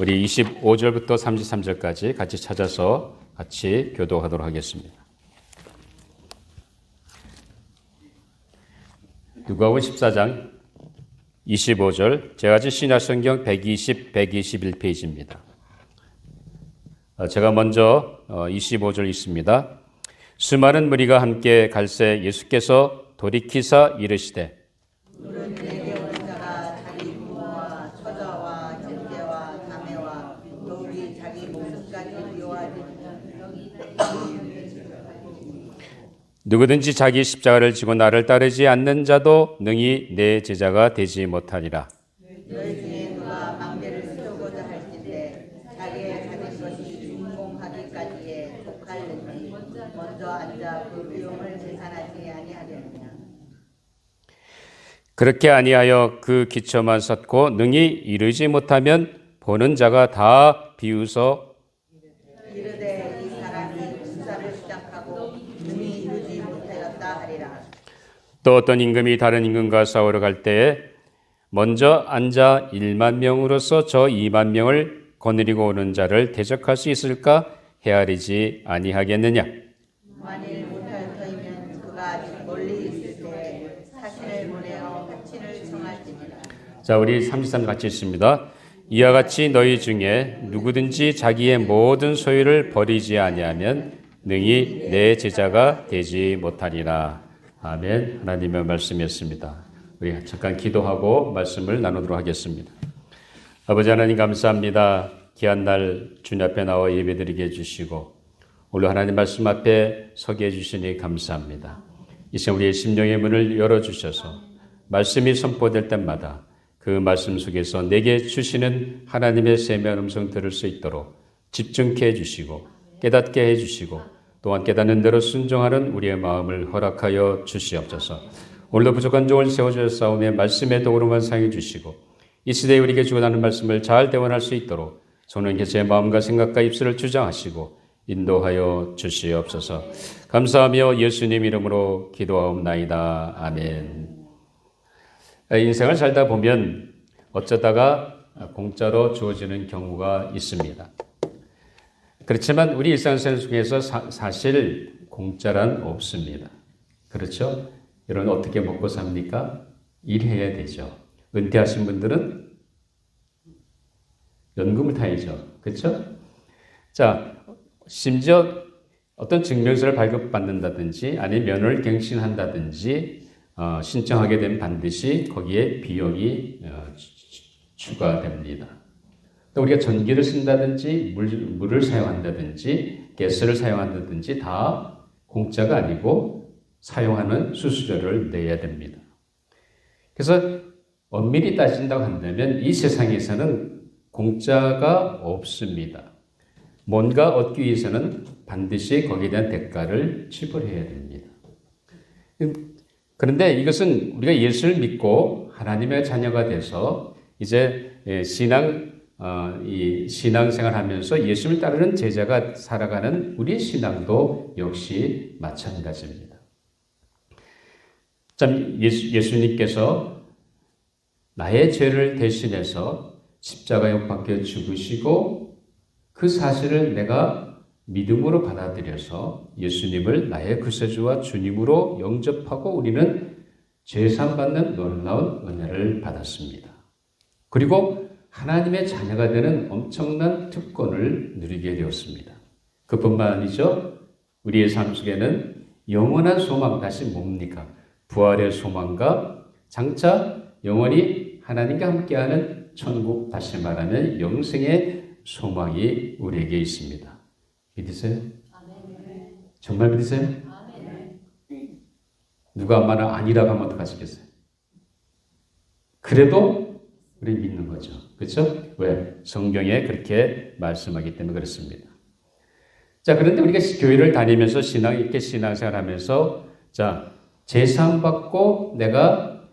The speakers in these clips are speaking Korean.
우리 25절부터 33절까지 같이 찾아서 같이 교도하도록 하겠습니다. 누가복음 14장 25절, 제가 가진 신약성경 120, 121페이지입니다. 제가 먼저 25절 읽습니다. 수많은 무리가 함께 갈새 예수께서 돌이키사 이르시되 물은 내게 온 자가 자기 부모와 처자와 형제와 자매와 더욱이 자기 목숨까지 미워하리니 누구든지 자기 십자가를 지고 나를 따르지 않는 자도 능히 내 제자가 되지 못하리라. 너희 중에 누가 망대를 세우고자 할진대 자기의 가진 것이 준공하기까지에 족할는지 먼저 앉아 그 비용을 계산하지 아니하겠느냐. 그렇게 아니하여 그 기초만 섰고 능히 이르지 못하면 보는 자가 다 비웃어 이르되 이 사람이 군사를 시작하고 능히 이루지 못하였다 하리라. 또 어떤 임금이 다른 임금과 싸우러 갈 때에 먼저 앉아 1만 명으로서 저 2만 명을 거느리고 오는 자를 대적할 수 있을까 헤아리지 아니하겠느냐. 만일 못할 터이면 그가 아직 멀리 있을 때 사신을 보내어 화친을 청할지니라. 자, 우리 33 같이 읽습니다. 이와 같이 너희 중에 누구든지 자기의 모든 소유를 버리지 아니하면 능히 내 제자가 되지 못하리라. 아멘. 하나님의 말씀이었습니다. 우리 잠깐 기도하고 말씀을 나누도록 하겠습니다. 아버지 하나님 감사합니다. 귀한 날 주님 앞에 나와 예배드리게 해주시고 오늘 하나님 말씀 앞에 서게 해주시니 감사합니다. 이 시간 우리의 심령의 문을 열어주셔서 말씀이 선포될 때마다 그 말씀 속에서 내게 주시는 하나님의 세미한 음성 들을 수 있도록 집중케 해주시고 깨닫게 해주시고 또한 깨닫는 대로 순종하는 우리의 마음을 허락하여 주시옵소서. 오늘도 부족한 종을 세워주셨사오며 말씀의 도구로만 사용해 주시고 이 시대에 우리에게 주고 나는 말씀을 잘 대원할 수 있도록 손은 제 마음과 생각과 입술을 주장하시고 인도하여 주시옵소서. 감사하며 예수님 이름으로 기도하옵나이다. 아멘. 인생을 살다 보면 어쩌다가 공짜로 주어지는 경우가 있습니다. 그렇지만 우리 일상생활 속에서 사실 공짜란 없습니다. 그렇죠? 여러분 어떻게 먹고 삽니까? 일해야 되죠. 은퇴하신 분들은 연금을 타야죠. 그렇죠? 자, 심지어 어떤 증명서를 발급받는다든지 아니면 면허를 갱신한다든지 신청하게 되면 반드시 거기에 비용이 추가됩니다. 또 우리가 전기를 쓴다든지 물을 사용한다든지 가스를 사용한다든지 다 공짜가 아니고 사용하는 수수료를 내야 됩니다. 그래서 엄밀히 따진다고 한다면 이 세상에서는 공짜가 없습니다. 뭔가 얻기 위해서는 반드시 거기에 대한 대가를 지불해야 됩니다. 그런데 이것은 우리가 예수를 믿고 하나님의 자녀가 돼서 이제 신앙생활 하면서 예수를 따르는 제자가 살아가는 우리 신앙도 역시 마찬가지입니다. 참 예수님께서 나의 죄를 대신해서 십자가에 못 박혀 죽으시고 그 사실을 내가 믿음으로 받아들여서 예수님을 나의 구세주와 주님으로 영접하고 우리는 죄사함받는 놀라운 은혜를 받았습니다. 그리고 하나님의 자녀가 되는 엄청난 특권을 누리게 되었습니다. 그뿐만 아니죠. 우리의 삶 속에는 영원한 소망, 다시 뭡니까? 부활의 소망과 장차 영원히 하나님과 함께하는 천국, 다시 말하면 영생의 소망이 우리에게 있습니다. 믿으세요? 정말 믿으세요? 누가 아마나 아니라고 하면 어떡하시겠어요? 그래도 우리 믿는 거죠. 그렇죠? 왜? 성경에 그렇게 말씀하기 때문에 그렇습니다. 자, 그런데 우리가 교회를 다니면서 이렇게 신앙생활 하면서 자, 제사함 받고 내가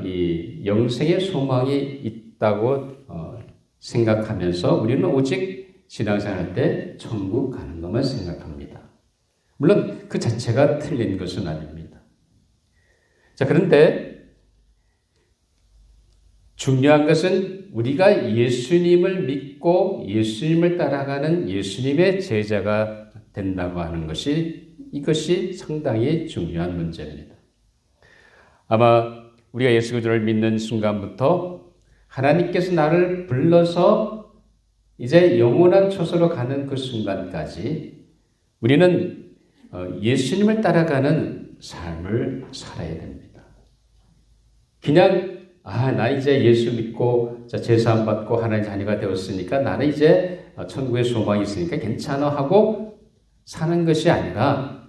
이 영생의 소망이 있다고 생각하면서 우리는 오직 신앙생활 할 때 천국 가는 것만 생각합니다. 물론 그 자체가 틀린 것은 아닙니다. 자, 그런데 중요한 것은 우리가 예수님을 믿고 예수님을 따라가는 예수님의 제자가 된다고 하는 것이 이것이 상당히 중요한 문제입니다. 아마 우리가 예수 그리스도를 믿는 순간부터 하나님께서 나를 불러서 이제 영원한 처소로 가는 그 순간까지 우리는 예수님을 따라가는 삶을 살아야 됩니다. 그냥 나 이제 예수 믿고 제사함 받고 하나님 자녀가 되었으니까 나는 이제 천국의 소망이 있으니까 괜찮아 하고 사는 것이 아니라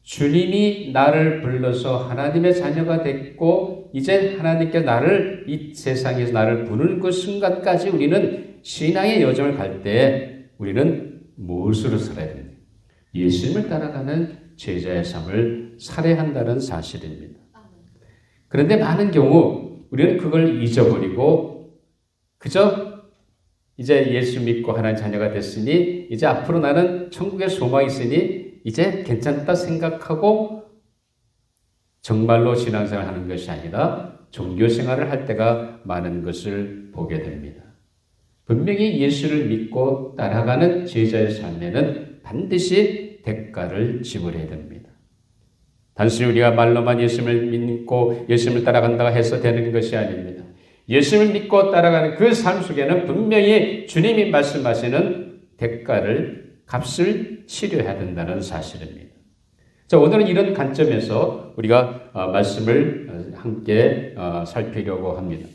주님이 나를 불러서 하나님의 자녀가 됐고 이제 하나님께 나를 이 세상에서 나를 부르는 그 순간까지 우리는 신앙의 여정을 갈 때 우리는 무엇으로 살아야 됩니까? 예수님을 따라가는 제자의 삶을 살아야 한다는 사실입니다. 그런데 많은 경우 우리는 그걸 잊어버리고 그저 이제 예수 믿고 하나님 자녀가 됐으니 이제 앞으로 나는 천국의 소망이 있으니 이제 괜찮다 생각하고 정말로 신앙생활을 하는 것이 아니라 종교생활을 할 때가 많은 것을 보게 됩니다. 분명히 예수를 믿고 따라가는 제자의 삶에는 반드시 대가를 지불해야 됩니다. 단순히 우리가 말로만 예수님을 믿고 예수님을 따라간다고 해서 되는 것이 아닙니다. 예수님을 믿고 따라가는 그 삶 속에는 분명히 주님이 말씀하시는 대가를, 값을 치료해야 된다는 사실입니다. 자, 오늘은 이런 관점에서 우리가 말씀을 함께 살피려고 합니다.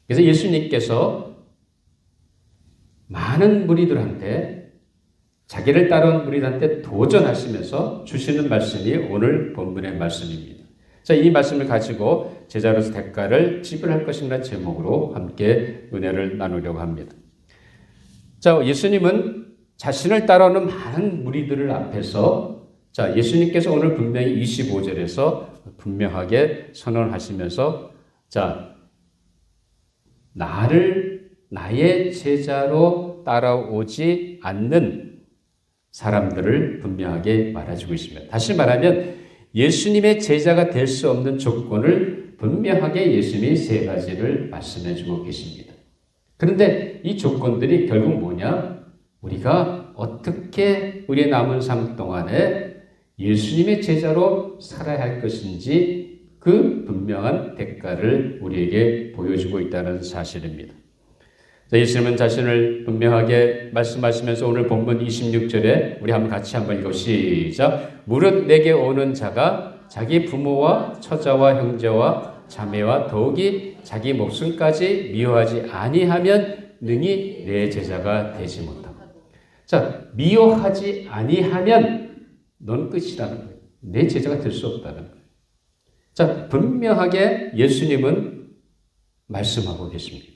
그래서 예수님께서 많은 무리들한테 자기를 따르는 무리들한테 도전하시면서 주시는 말씀이 오늘 본문의 말씀입니다. 자, 이 말씀을 가지고 제자로서 대가를 지불할 것인가 제목으로 함께 은혜를 나누려고 합니다. 자, 예수님은 자신을 따라오는 많은 무리들을 앞에서 자, 예수님께서 오늘 분명히 25절에서 분명하게 선언하시면서 자, 나의 제자로 따라오지 않는 사람들을 분명하게 말해주고 있습니다. 다시 말하면 예수님의 제자가 될 수 없는 조건을 분명하게 예수님이 세 가지를 말씀해주고 계십니다. 그런데 이 조건들이 결국 뭐냐? 우리가 어떻게 우리의 남은 삶 동안에 예수님의 제자로 살아야 할 것인지 그 분명한 대가를 우리에게 보여주고 있다는 사실입니다. 자, 예수님은 자신을 분명하게 말씀하시면서 오늘 본문 26절에 우리 같이 한번 읽어 시작. 무릇 내게 오는 자가 자기 부모와 처자와 형제와 자매와 더욱이 자기 목숨까지 미워하지 아니하면 능히 내 제자가 되지 못하고. 자, 미워하지 아니하면 넌 끝이라는 거예요. 내 제자가 될 수 없다는 거예요. 자, 분명하게 예수님은 말씀하고 계십니다.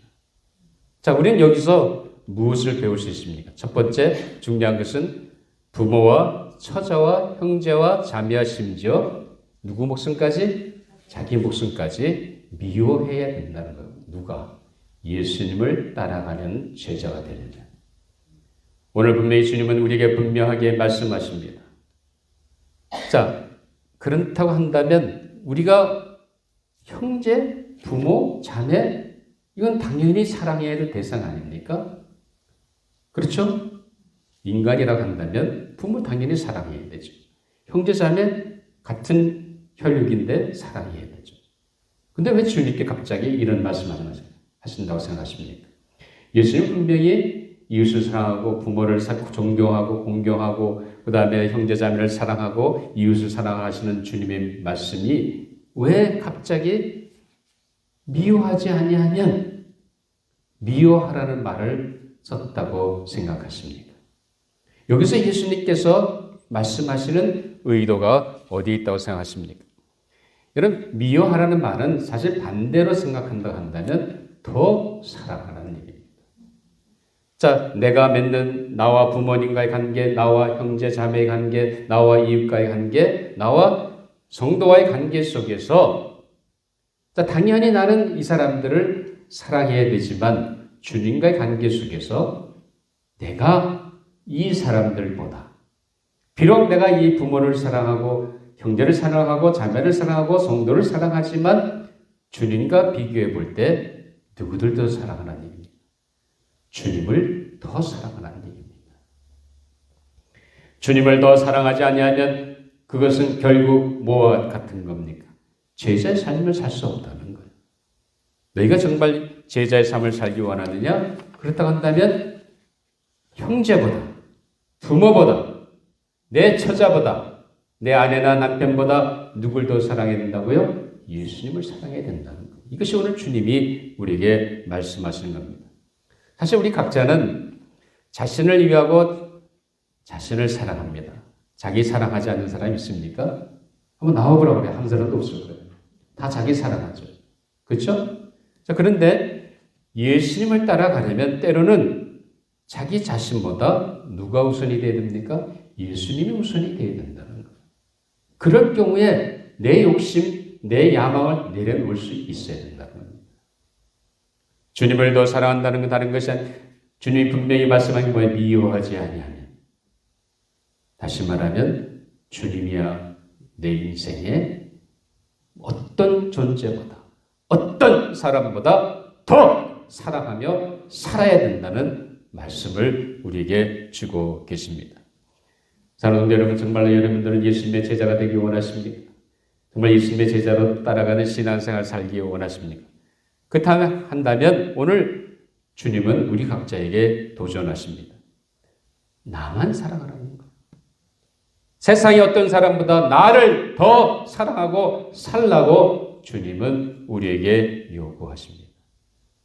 자, 우리는 여기서 무엇을 배울 수 있습니까? 첫 번째 중요한 것은 부모와 처자와 형제와 자매와 심지어 누구 목숨까지? 자기 목숨까지 미워해야 된다는 거예요. 누가? 예수님을 따라가는 제자가 되는 자. 오늘 분명히 주님은 우리에게 분명하게 말씀하십니다. 자, 그렇다고 한다면 우리가 형제, 부모, 자매 이건 당연히 사랑해야 될 대상 아닙니까? 그렇죠? 인간이라고 한다면 부모 당연히 사랑해야 되죠. 형제, 자매 같은 혈육인데 사랑해야 되죠. 근데 왜 주님께 갑자기 이런 말씀을 하신다고 생각하십니까? 예수님 분명히 이웃을 사랑하고 부모를 존경하고 공경하고 그 다음에 형제, 자매를 사랑하고 이웃을 사랑하시는 주님의 말씀이 왜 갑자기 미워하지 아니하면 미워하라는 말을 썼다고 생각하십니까? 여기서 예수님께서 말씀하시는 의도가 어디에 있다고 생각하십니까? 여러분, 미워하라는 말은 사실 반대로 생각한다고 한다면 더 사랑하라는 얘기입니다. 자, 내가 맺는 나와 부모님과의 관계, 나와 형제, 자매의 관계, 나와 이웃과의 관계, 나와 성도와의 관계 속에서 자, 당연히 나는 이 사람들을 사랑해야 되지만 주님과의 관계 속에서 내가 이 사람들보다 비록 내가 이 부모를 사랑하고 형제를 사랑하고 자매를 사랑하고 성도를 사랑하지만 주님과 비교해 볼 때 누구들 더 사랑하는 얘기입니다. 주님을 더 사랑하는 얘기입니다. 주님을 더 사랑하지 아니하면 그것은 결국 뭐와 같은 겁니까? 제자의 삶을 살 수 없다는 거예요. 너희가 정말 제자의 삶을 살기 원하느냐? 그렇다고 한다면 형제보다, 부모보다, 내 처자보다, 내 아내나 남편보다 누굴 더 사랑해야 된다고요? 예수님을 사랑해야 된다는 거예요. 이것이 오늘 주님이 우리에게 말씀하시는 겁니다. 사실 우리 각자는 자신을 위하고 자신을 사랑합니다. 자기 사랑하지 않는 사람이 있습니까? 한번 나와보라고 그래. 한 사람도 없을 거예요. 다 자기 사랑하죠. 그렇죠? 자, 그런데 예수님을 따라가려면 때로는 자기 자신보다 누가 우선이 되어야 됩니까? 예수님이 우선이 되어야 된다는 거예요. 그럴 경우에 내 욕심, 내 야망을 내려놓을 수 있어야 된다는 겁니다. 주님을 더 사랑한다는 건 다른 것이 아니라 주님이 분명히 말씀한 게 뭐예요? 미워하지 아니하면. 다시 말하면 주님이야 내 인생에 어떤 존재보다 어떤 사람보다 더 사랑하며 살아야 된다는 말씀을 우리에게 주고 계십니다. 사랑하는 여러분, 정말로 여러분들은 예수님의 제자가 되기 원하십니까? 정말 예수님의 제자로 따라가는 신앙생활 살기 원하십니까? 그렇다면 한다면 오늘 주님은 우리 각자에게 도전하십니다. 나만 사랑하라는 거예요. 세상의 어떤 사람보다 나를 더 사랑하고 살라고 주님은 우리에게 요구하십니다.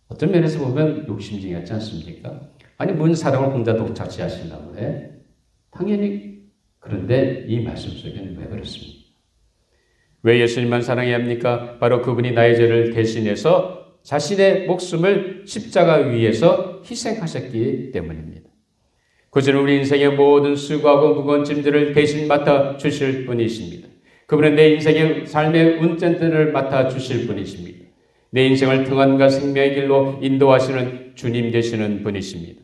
어떤 면에서 보면 욕심쟁이 같지 않습니까? 아니, 뭔 사랑을 혼자 독차지하시려고 해? 당연히. 그런데 이 말씀 속에는 왜 그렇습니까? 왜 예수님만 사랑해야 합니까? 바로 그분이 나의 죄를 대신해서 자신의 목숨을 십자가 위에서 희생하셨기 때문입니다. 그분은 우리 인생의 모든 수고하고 무거운 짐들을 대신 맡아 주실 분이십니다. 그분은 내 인생의 삶의 운전대를 맡아 주실 분이십니다. 내 인생을 평안과 생명의 길로 인도하시는 주님 되시는 분이십니다.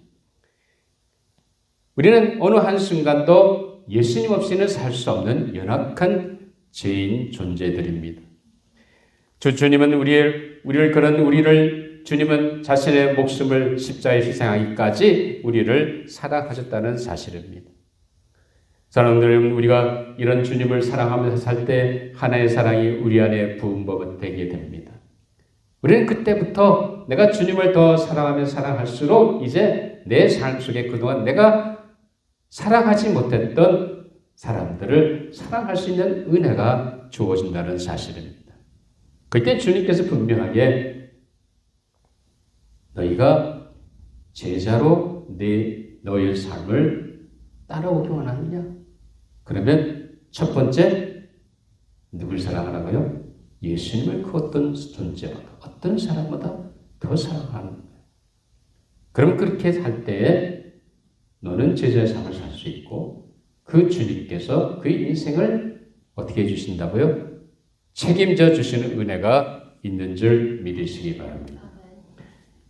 우리는 어느 한순간도 예수님 없이는 살 수 없는 연약한 죄인 존재들입니다. 주님은 주님은 자신의 목숨을 십자가에 희생하기까지 우리를 사랑하셨다는 사실입니다. 사랑하는 여러분, 우리가 이런 주님을 사랑하면서 살 때 하나의 사랑이 우리 안에 부음되게 됩니다. 우리는 그때부터 내가 주님을 더 사랑하면 사랑할수록 이제 내 삶 속에 그동안 내가 사랑하지 못했던 사람들을 사랑할 수 있는 은혜가 주어진다는 사실입니다. 그때 주님께서 분명하게 너희가 제자로 너희의 삶을 따라오기 원하느냐? 그러면 첫 번째 누굴 사랑하라고요? 예수님을 그 어떤 존재보다 어떤 사람보다 더 사랑하는 거예요. 그럼 그렇게 살 때에 너는 제자의 삶을 살 수 있고 그 주님께서 그 인생을 어떻게 해주신다고요? 책임져 주시는 은혜가 있는 줄 믿으시기 바랍니다.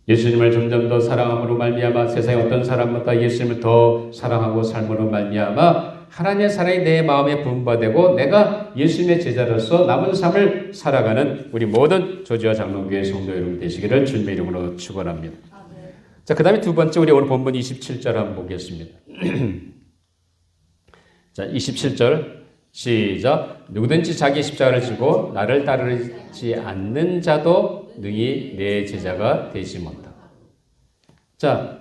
예수님을 점점 더 사랑함으로 말미암아 세상의 어떤 사람보다 예수님을 더 사랑하고 삶으로 말미암아 하나님의 사랑이 내 마음에 분바되고 내가 예수님의 제자로서 남은 삶을 살아가는 우리 모든 조지와 장로교회 성도 여러분 되시기를 주님의 이름으로 축원합니다. 자, 그 다음에 두 번째 우리 오늘 본문 27절 한번 보겠습니다. 자, 27절 시작. 누구든지 자기 십자가를 지고 나를 따르지 않는 자도 능히 내 제자가 되지 못하고. 자,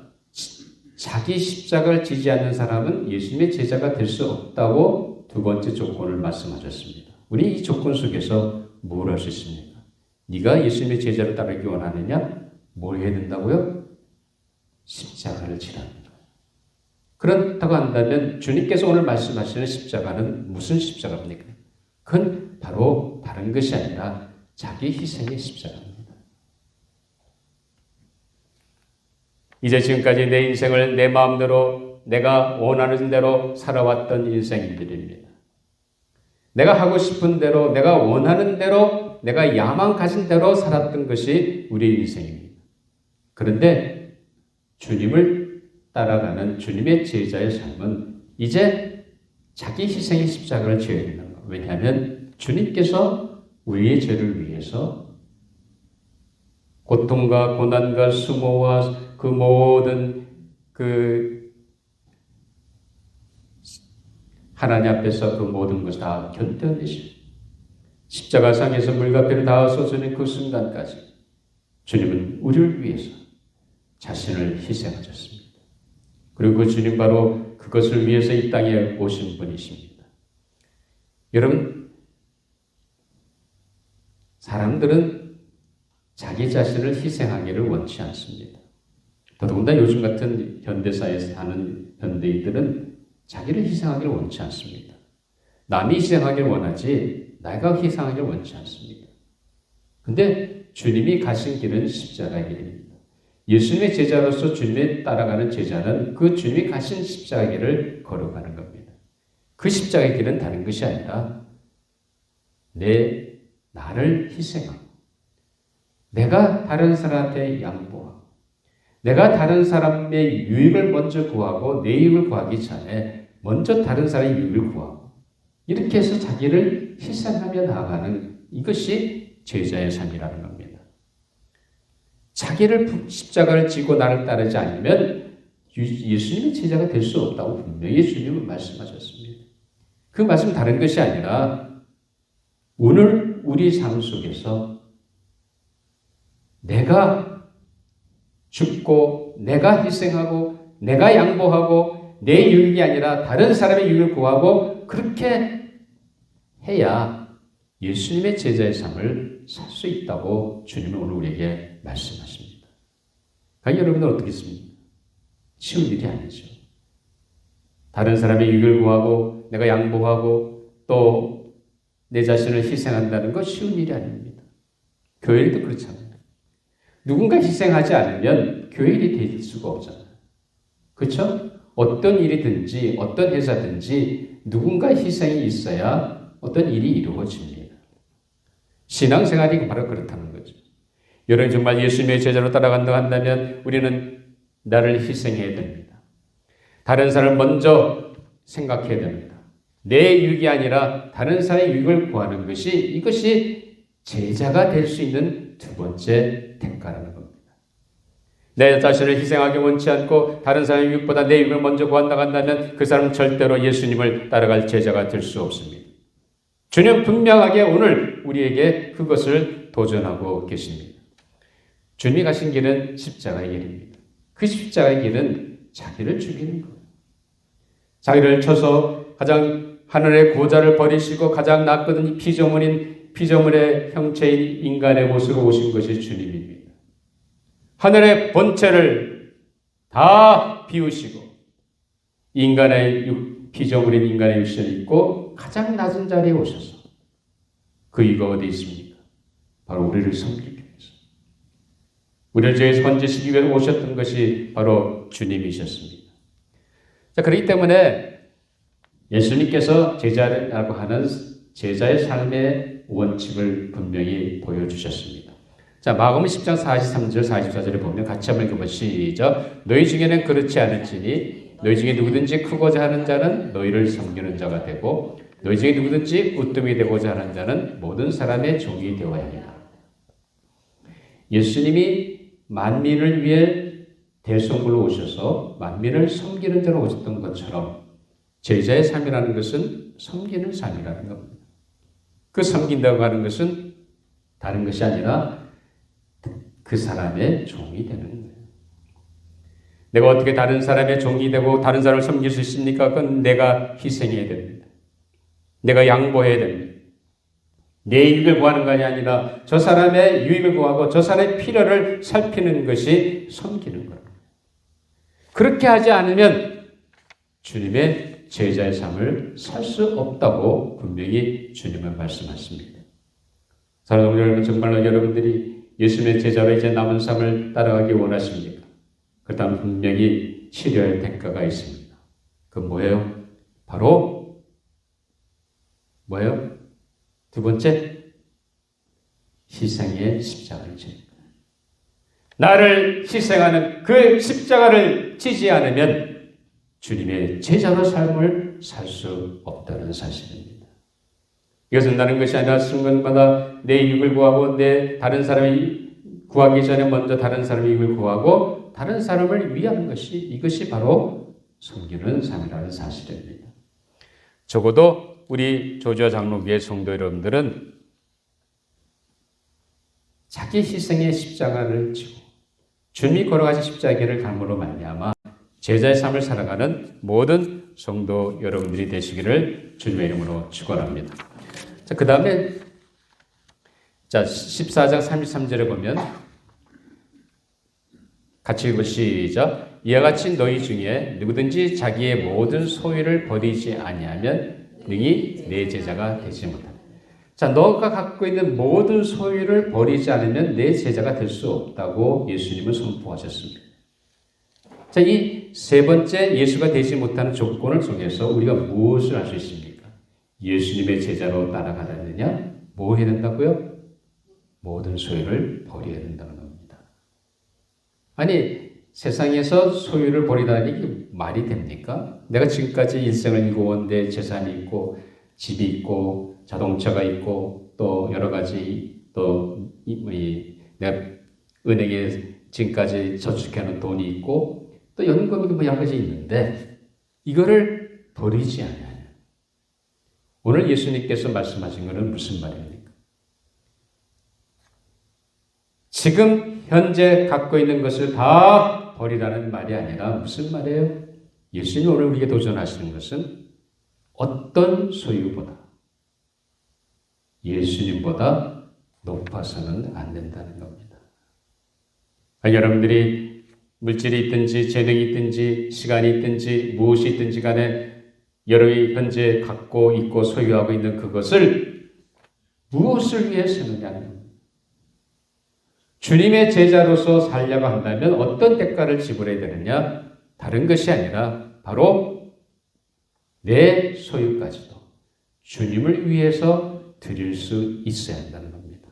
자기 십자가를 지지 않는 사람은 예수님의 제자가 될 수 없다고 두 번째 조건을 말씀하셨습니다. 우리 이 조건 속에서 뭘 할 수 있습니까? 네가 예수님의 제자를 따르기 원하느냐? 뭘 해야 된다고요? 십자가를 지라는 거예요. 그렇다고 한다면 주님께서 오늘 말씀하시는 십자가는 무슨 십자가입니까? 그건 바로 다른 것이 아니라 자기 희생의 십자가입니다. 이제 지금까지 내 인생을 내 마음대로 내가 원하는 대로 살아왔던 인생들입니다. 내가 하고 싶은 대로 내가 원하는 대로 내가 야망 가진 대로 살았던 것이 우리 인생입니다. 그런데 주님을 따라가는 주님의 제자의 삶은 이제 자기 희생의 십자가를 지어야 된다는 거예요. 왜냐하면 주님께서 우리의 죄를 위해서 고통과 고난과 수모와 그 모든 하나님 앞에서 그 모든 것을 다 견뎌내시고 십자가상에서 물과 피를 다 쏟아내는 그 순간까지 주님은 우리를 위해서 자신을 희생하셨습니다. 그리고 그 주님 바로 그것을 위해서 이 땅에 오신 분이십니다. 여러분, 사람들은 자기 자신을 희생하기를 원치 않습니다. 더더군다나 요즘 같은 현대사회에서 사는 현대인들은 자기를 희생하기를 원치 않습니다. 남이 희생하기를 원하지 내가 희생하기를 원치 않습니다. 근데 주님이 가신 길은 십자가의 길입니다. 예수님의 제자로서 주님을 따라가는 제자는 그 주님이 가신 십자가의 길을 걸어가는 겁니다. 그 십자가의 길은 다른 것이 아니라 나를 희생하고 내가 다른 사람한테 양보하고 내가 다른 사람의 유익을 먼저 구하고 내 유익을 구하기 전에 먼저 다른 사람의 유익을 구하고 이렇게 해서 자기를 희생하며 나아가는 이것이 제자의 삶이라는 겁니다. 자기를 십자가를 지고 나를 따르지 않으면 예수님의 제자가 될 수 없다고 분명히 주님은 말씀하셨습니다. 그 말씀 다른 것이 아니라 오늘 우리 삶 속에서 내가 죽고 내가 희생하고 내가 양보하고 내 유익이 아니라 다른 사람의 유익을 구하고 그렇게 해야 예수님의 제자의 삶을 살 수 있다고 주님은 오늘 우리에게 말씀하십니다. 과연 여러분은 어떻겠습니까? 쉬운 일이 아니죠. 다른 사람의 유익을 구하고 내가 양보하고 또 내 자신을 희생한다는 건 쉬운 일이 아닙니다. 교회 일도 그렇잖아요. 누군가 희생하지 않으면 교회 일이 될 수가 없잖아요. 그렇죠? 어떤 일이든지 어떤 회사든지 누군가 희생이 있어야 어떤 일이 이루어집니다. 신앙생활이 바로 그렇다는 거죠. 여러분 정말 예수님의 제자로 따라간다고 한다면 우리는 나를 희생해야 됩니다. 다른 사람을 먼저 생각해야 됩니다. 내 유익이 아니라 다른 사람의 유익을 구하는 것이 이것이 제자가 될 수 있는 두 번째 대가라는 겁니다. 내 자신을 희생하기 원치 않고 다른 사람의 유익보다 내 유익을 먼저 구한다고 한다면 그 사람은 절대로 예수님을 따라갈 제자가 될 수 없습니다. 주님 분명하게 오늘 우리에게 그것을 도전하고 계십니다. 주님이 가신 길은 십자가의 길입니다. 그 십자가의 길은 자기를 죽이는 거예요. 자기를 쳐서 가장 하늘의 고자를 버리시고 가장 낮거든 피조물의 형체인 인간의 모습으로 오신 것이 주님입니다. 하늘의 본체를 다 비우시고 피조물인 인간의 육신을 입고 가장 낮은 자리에 오셔서 그 이유가 어디 있습니까? 바로 우리를 섬기기 위해서. 우리를 죄에서 건지시기 위해 오셨던 것이 바로 주님이셨습니다. 자, 그렇기 때문에 예수님께서 제자라고 하는 제자의 삶의 원칙을 분명히 보여주셨습니다. 자, 마가복음 10장 43절 44절에 보면 같이 한번 읽어보시죠. 시작. 너희 중에는 그렇지 않을지니 너희 중에 누구든지 크고자 하는 자는 너희를 섬기는 자가 되고 너희 중에 누구든지 우뜸이 되고자 하는 자는 모든 사람의 종이 되어야 하리라. 예수님이 만민을 위해 대성불로 오셔서 만민을 섬기는 자로 오셨던 것처럼 제자의 삶이라는 것은 섬기는 삶이라는 겁니다. 그 섬긴다고 하는 것은 다른 것이 아니라 그 사람의 종이 되는 거예요. 내가 어떻게 다른 사람의 종이 되고 다른 사람을 섬길 수 있습니까? 그건 내가 희생해야 됩니다. 내가 양보해야 됩니다. 내 유익을 구하는 것이 아니라 저 사람의 유익을 구하고 저 사람의 필요를 살피는 것이 섬기는 거예요. 그렇게 하지 않으면 주님의 제자의 삶을 살 수 없다고 분명히 주님은 말씀하십니다. 사랑하는 여러분, 정말로 여러분들이 예수님의 제자로 이제 남은 삶을 따라가기 원하십니까? 그렇다면 분명히 치료할 대가가 있습니다. 그 뭐예요? 바로 뭐예요? 두 번째, 희생의 십자가를 지는 거예요. 나를 희생하는 그 십자가를 지지 않으면 주님의 제자로 삶을 살 수 없다는 사실입니다. 이것은 다른 것이 아니라 순간마다 내 유익을 구하고 내 다른 사람의 구하기 전에 먼저 다른 사람의 이익을 구하고 다른 사람을 위하는 이것이 바로 섬기는 삶이라는 사실입니다. 적어도 우리 조지아 장로교회 성도 여러분들은 자기 희생의 십자가를 지고 주님이 걸어가신 십자가를 갈므로 말미암아 제자의 삶을 살아가는 모든 성도 여러분들이 되시기를 주님의 이름으로 축원합니다. 자, 그 다음에 14장 33절에 보면 같이 읽고 시작. 이와 같이 너희 중에 누구든지 자기의 모든 소유를 버리지 아니하면 능히 내 제자가 되지 못한다. 자, 너가 갖고 있는 모든 소유를 버리지 않으면 내 제자가 될 수 없다고 예수님은 선포하셨습니다. 자, 이 세 번째 예수가 되지 못하는 조건을 통해서 우리가 무엇을 할 수 있습니까? 예수님의 제자로 따라가려느냐? 뭐 해야 된다고요? 모든 소유를 버려야 된다는 겁니다. 아니, 세상에서 소유를 버리다니 이게 말이 됩니까? 내가 지금까지 일생을 일궈온 내 재산이 있고 집이 있고 자동차가 있고 또 여러 가지 또 내가 은행에 지금까지 저축해놓은 돈이 있고 또 연금이 뭐 여러 가지 있는데 이거를 버리지 않아요. 오늘 예수님께서 말씀하신 것은 무슨 말입니까? 지금 현재 갖고 있는 것을 다 버리라는 말이 아니라 무슨 말이에요? 예수님이 오늘 우리에게 도전하시는 것은 어떤 소유보다 예수님보다 높아서는 안 된다는 겁니다. 여러분들이 물질이 있든지 재능이 있든지 시간이 있든지 무엇이 있든지 간에 여러분이 현재 갖고 있고 소유하고 있는 그것을 무엇을 위해 쓰느냐는 겁니다. 주님의 제자로서 살려고 한다면 어떤 대가를 지불해야 되느냐? 다른 것이 아니라 바로 내 소유까지도 주님을 위해서 드릴 수 있어야 한다는 겁니다.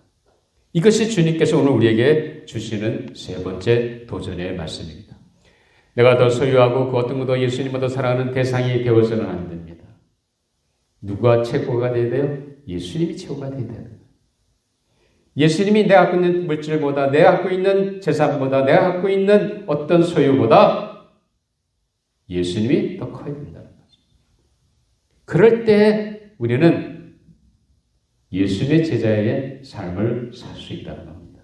이것이 주님께서 오늘 우리에게 주시는 세 번째 도전의 말씀입니다. 내가 더 소유하고 그 어떤 것도 예수님보다 사랑하는 대상이 되어서는 안 됩니다. 누가 최고가 되어야 돼요? 예수님이 최고가 되어야 돼요. 예수님이 내가 갖고 있는 물질보다 내가 갖고 있는 재산보다 내가 갖고 있는 어떤 소유보다 예수님이 더 커야 된다는 거죠. 그럴 때 우리는 예수님의 제자의 삶을 살 수 있다는 겁니다.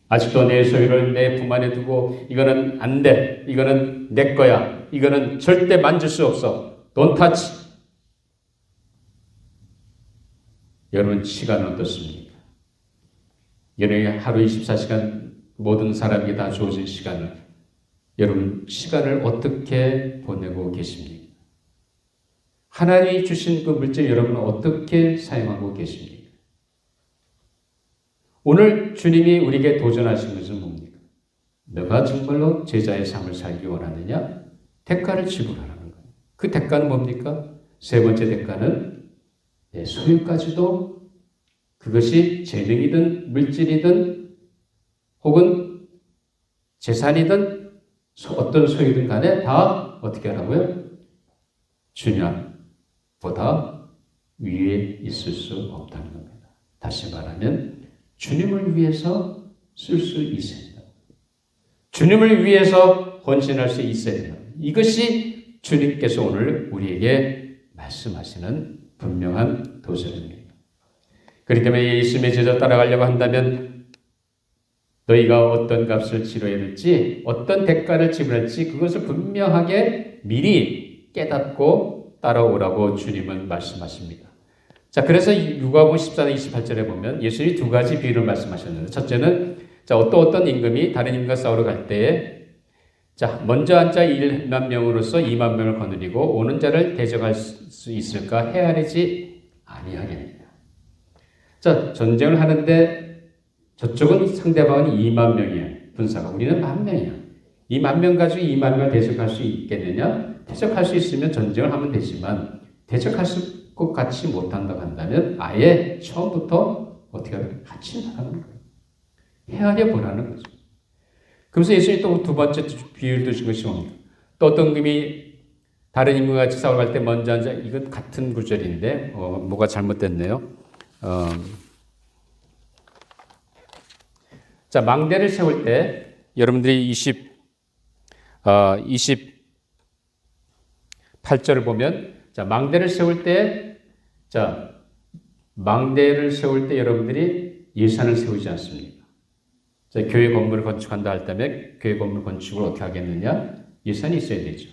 아직도 내 소유를 내 품 안에 두고 이거는 안 돼. 이거는 내 거야. 이거는 절대 만질 수 없어. Don't touch. 여러분 시간은 어떻습니까? 여러분이 하루 24시간 모든 사람에게 다 주어진 시간을 여러분 시간을 어떻게 보내고 계십니까? 하나님이 주신 그 물질 여러분은 어떻게 사용하고 계십니까? 오늘 주님이 우리에게 도전하신 것은 뭡니까? 너가 정말로 제자의 삶을 살기 원하느냐? 대가를 지불하라는 거예요. 그 대가는 뭡니까? 세 번째 대가는 내 소유까지도 그것이 재능이든 물질이든 혹은 재산이든 어떤 소유든 간에 다 어떻게 하라고요? 주님보다 위에 있을 수 없다는 겁니다. 다시 말하면 주님을 위해서 쓸 수 있어야 된다. 주님을 위해서 헌신할 수 있어야 된다. 이것이 주님께서 오늘 우리에게 말씀하시는 분명한 도전입니다. 그렇기 때문에 예수님의 제자 따라가려고 한다면 너희가 어떤 값을 치러야 될지 어떤 대가를 지불할지 그것을 분명하게 미리 깨닫고 따라오라고 주님은 말씀하십니다. 자, 그래서 누가복음 14장 28절에 보면 예수님이 두 가지 비유를 말씀하셨는데 첫째는 자, 어떤 임금이 다른 임금과 싸우러 갈 때에 자, 먼저 앉아 1만 명으로서 2만 명을 거느리고 오는 자를 대적할 수 있을까 헤아리지 아니하겠느냐. 자, 전쟁을 하는데 저쪽은 상대방은 2만 명이에요. 군사가. 우리는 10,000명이야. 이 10,000명 가지고 2만 명을 대적할 수 있겠느냐? 대적할 수 있으면 전쟁을 하면 되지만 대적할 것 같이 못한다고 한다면 아예 처음부터 어떻게 하면 같이 나가는 거예요. 헤아려 보라는 거죠. 그래서 예수님이 또 두 번째 비유를 두신 것이 뭡니까? 또 어떤 임금이 다른 임금과 같이 싸우러 갈 때 먼저 앉아 이건 같은 구절인데 뭐가 잘못됐네요. 자, 망대를 세울 때 여러분들이 28절을 보면 자, 망대를 세울 때 여러분들이 예산을 세우지 않습니까? 자, 교회 건물을 건축한다 할 때면 교회 건물 건축을 어떻게 하겠느냐? 예산이 있어야 되죠.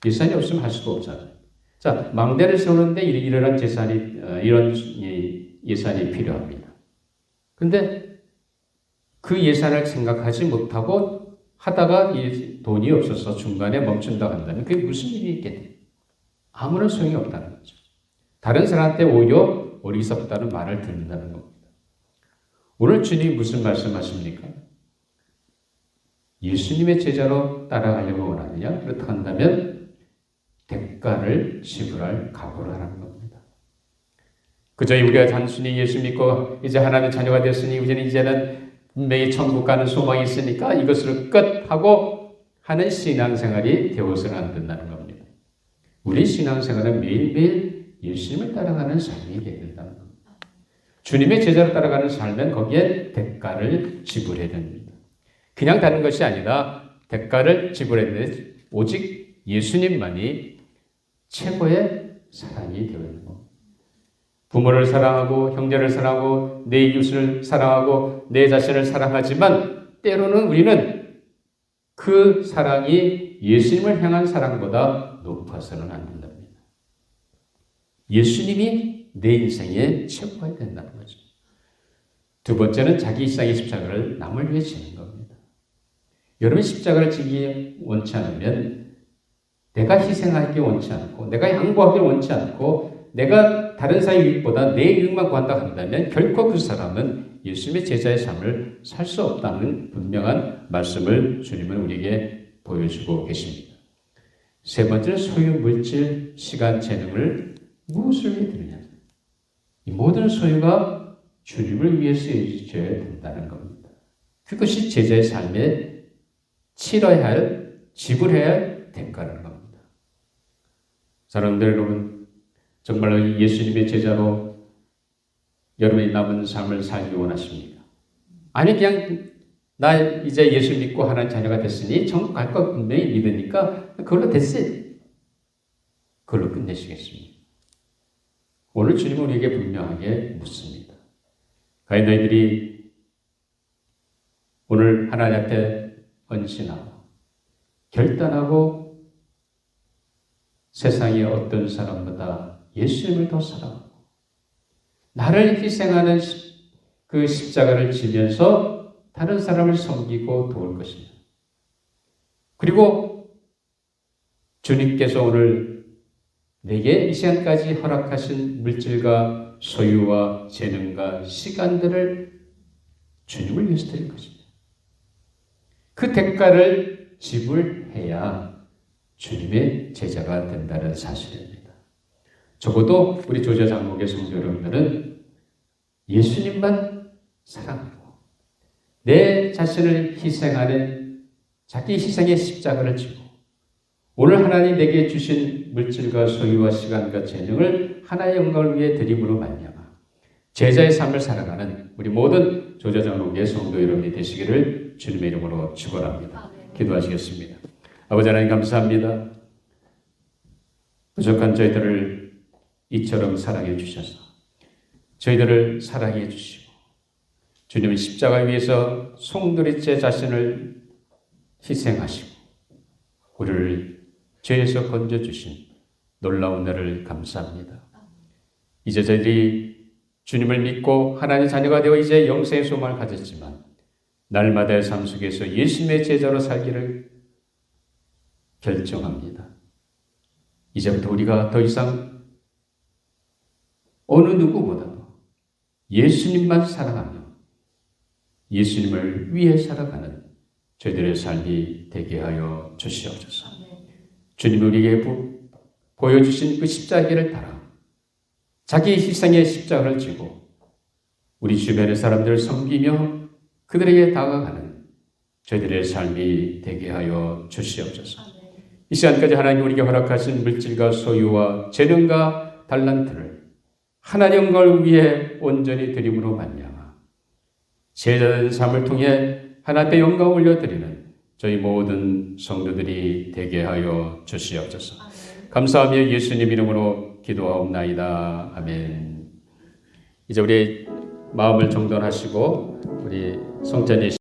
예산이 없으면 할 수가 없잖아요. 자, 망대를 세우는데 이런 예산이 필요합니다. 근데 그 예산을 생각하지 못하고 하다가 돈이 없어서 중간에 멈춘다 한다면 그게 무슨 일이 있겠냐? 아무런 소용이 없다는 거죠. 다른 사람한테 오히려 어리석다는 말을 듣는다는 겁니다. 오늘 주님이 무슨 말씀하십니까? 예수님의 제자로 따라가려고 원하느냐? 그렇다 한다면 대가를 지불할 각오를 하라는 겁니다. 그저 우리가 단순히 예수 믿고 이제 하나님의 자녀가 됐으니 이제는 분명히 천국 가는 소망이 있으니까 이것을 끝하고 하는 신앙생활이 되어서는 안 된다는 겁니다. 우리 신앙생활은 매일매일 예수님을 따라가는 삶이 되어야 된다는 겁니다. 주님의 제자로 따라가는 삶은 거기에 대가를 지불해야 됩니다. 그냥 다른 것이 아니라 대가를 지불해야 되는데 오직 예수님만이 최고의 사랑이 되어야 되는 겁니다. 부모를 사랑하고 형제를 사랑하고 내 이웃을 사랑하고 내 자신을 사랑하지만 때로는 우리는 그 사랑이 예수님을 향한 사랑보다 높아서는 안 된답니다. 예수님이 내 인생의 최고가 된다는 거죠. 두 번째는 자기 일상의 십자가를 남을 위해 지는 겁니다. 여러분 십자가를 지기 원치 않으면 내가 희생하기 원치 않고 내가 양보하기 원치 않고 내가 다른 사람의 이익보다 내 이익만 구한다 한다면 결코 그 사람은 예수님의 제자의 삶을 살 수 없다는 분명한 말씀을 주님은 우리에게 보여주고 계십니다. 세 번째는 소유, 물질, 시간, 재능을 무엇을 위해 드느냐. 이 모든 소유가 주님을 위해 쓰여져야 된다는 겁니다. 그것이 제자의 삶에 치러야 할, 지불해야 할 대가라는 겁니다. 사랑하는 여러분, 정말로 예수님의 제자로 여러분이 남은 삶을 살기 원하십니까? 아니 그냥 나 이제 예수 믿고 하나님 자녀가 됐으니 천국 갈 거 분명히 믿으니까 그걸로 됐어요. 그걸로 끝내시겠습니다. 오늘 주님은 우리에게 분명하게 묻습니다. 과연 너희들이 오늘 하나님 앞에 헌신하고 결단하고 세상의 어떤 사람보다 예수님을 더 사랑하고 나를 희생하는 그 십자가를 지면서 다른 사람을 섬기고 도울 것이냐. 그리고 주님께서 오늘 내게 이 시간까지 허락하신 물질과 소유와 재능과 시간들을 주님을 위해서 드릴 것이냐. 그 대가를 지불해야 주님의 제자가 된다는 사실입니다. 적어도 우리 조자 장목의 성도 여러분들은 예수님만 사랑하고 내 자신을 희생하는 자기 희생의 십자가를 지고 오늘 하나님 내게 주신 물질과 소유와 시간과 재능을 하나의 영광을 위해 드림으로 말미암아 제자의 삶을 살아가는 우리 모든 조자 장목의 성도 여러분이 되시기를 주님의 이름으로 축원합니다. 기도하시겠습니다. 아버지 하나님 감사합니다. 부족한 저희들을 이처럼 사랑해 주셔서 저희들을 사랑해 주시고 주님은 십자가 위에서 송두리째 자신을 희생하시고 우리를 죄에서 건져주신 놀라운 은혜를 감사합니다. 이제 저희들이 주님을 믿고 하나님의 자녀가 되어 이제 영생의 소망을 가졌지만 날마다의 삶 속에서 예수님의 제자로 살기를 결정합니다. 이제부터 우리가 더 이상 어느 누구보다도 예수님만 사랑하며 예수님을 위해 살아가는 저희들의 삶이 되게 하여 주시옵소서. 주님이 우리에게 보여주신 그 십자가를 따라 자기 희생의 십자가를 지고 우리 주변의 사람들을 섬기며 그들에게 다가가는 저희들의 삶이 되게 하여 주시옵소서. 이 시간까지 하나님 우리에게 허락하신 물질과 소유와 재능과 달란트를 하나님 영광을 위해 온전히 드림으로 말미암아 제자된 삶을 통해 하나님께 영광 올려드리는 저희 모든 성도들이 되게 하여 주시옵소서. 감사하며 예수님 이름으로 기도하옵나이다. 아멘. 이제 우리 마음을 정돈하시고 우리 성전이